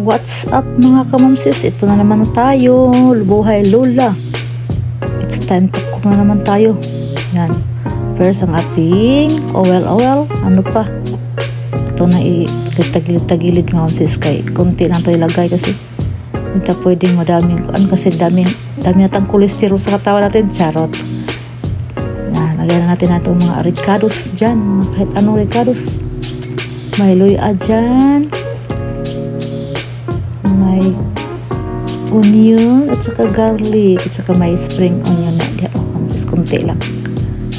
What's up mga kamamsis? Ito na naman tayo. Buhay Lola. It's time to cook na naman tayo. Yan. First ang ating oil. Ano pa? Ito na i-tagilid mga kamamsis. Kay kunti lang ito ilagay kasi hindi pwedeng madaming. Ano kasi dami natang kolesterol sa katawan natin. Charot. Yan. Lagyan na natin itong mga ricados dyan. Kahit anong ricados. May luya dyan. May onion at saka garlic at saka may spring onion na diyan. Just konti lang.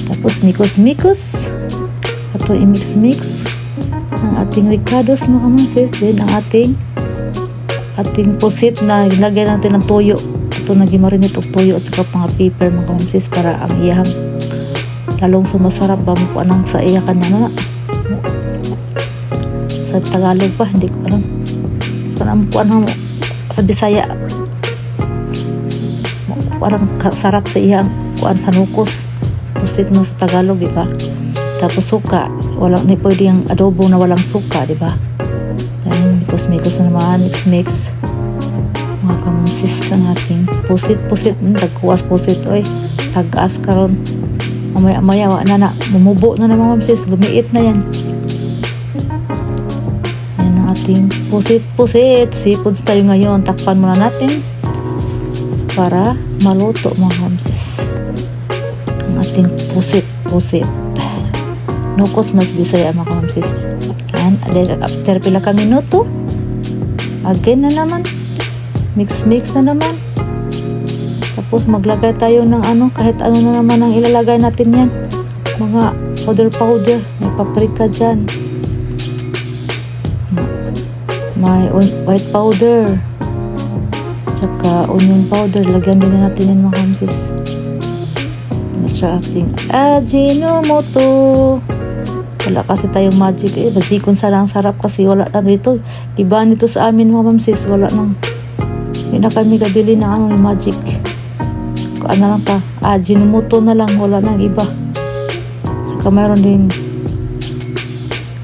Tapos mikos ato i-mix ang ating ricados mga kamamsis. Then ang ating pusit na ilagay natin ng toyo. Ito nag-marinate og toyo at saka mga pepper mga kamamsis para ang iyang lalong sumasarap ba mo anang sa iya kanya na sa Tagalog pa hindi ko alam. Parang kuan mo sa Bisaya parang sarap sa iyang kuan sa nukos pusit mo sa Tagalog di ba? Tapos suka walang ni pwede yung adobo na walang suka di ba? Then mikos na naman mix mga kamamsis ang ating pusit nagkuwas pusit oy tagas karon mamaya wa na mumubo na naman kamamsis lumiit na yan. Ating pusit seafoods tayo ngayon. Takpan muna natin para maluto mga kamamsis ang ating pusit nukos mas Bisaya mga kamamsis. And then after pila ka minuto again na naman mix na naman tapos maglagay tayo ng kahit ano na naman ang ilalagay natin yan mga powder may paprika dyan, may white powder saka onion powder. Lagyan din natin yan mga kamamsis at sa ating Ajinomoto. Wala kasi tayong magic basikon sarang sarap kasi wala na dito iba nito sa amin mga kamamsis. Wala nang hindi na kami kabili ng magic kung lang pa Ajinomoto na lang, wala nang iba. Saka mayroon din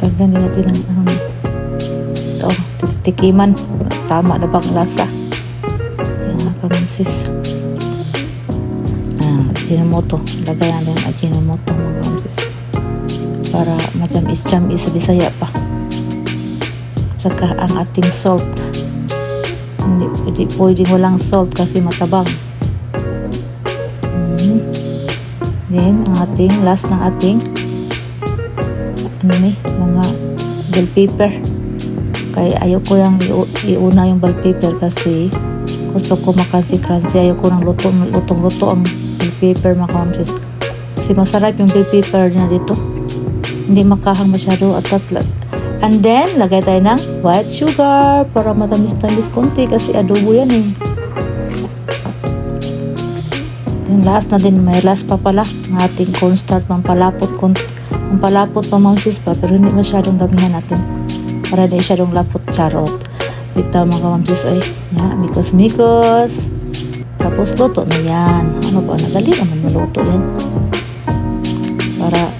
lagyan din natin ng tikiman tama na bang lasa yung mga kamamsis. Ajinomoto lagay natin Ajinomoto mga kamamsis para matamis sa Bisaya pa. Tsaka ang ating salt hindi pwedeng walang salt kasi matabang. Then ang ating last ng ating mga bell pepper. Kaya ayoko yung iuna yung bell pepper kasi gusto ko makansi-crunchy. Ayoko ng lutong-luto ang bell pepper mga kamamsis. Kasi masarap yung bell pepper na dito. Hindi makahang masyado at tatlat. And then, lagay tayo ng white sugar para matamis-tamis konti kasi adobo yan eh. Then last na din, may last pa pala ng ating cornstarch pampalapot kamamsis pa pero hindi masyadong damihan natin. Para di siya lapot charot. Bitaw mga kamamsis ay mikos. Tapos luto na yan. Ano ba? Nagali naman maluto yan. Para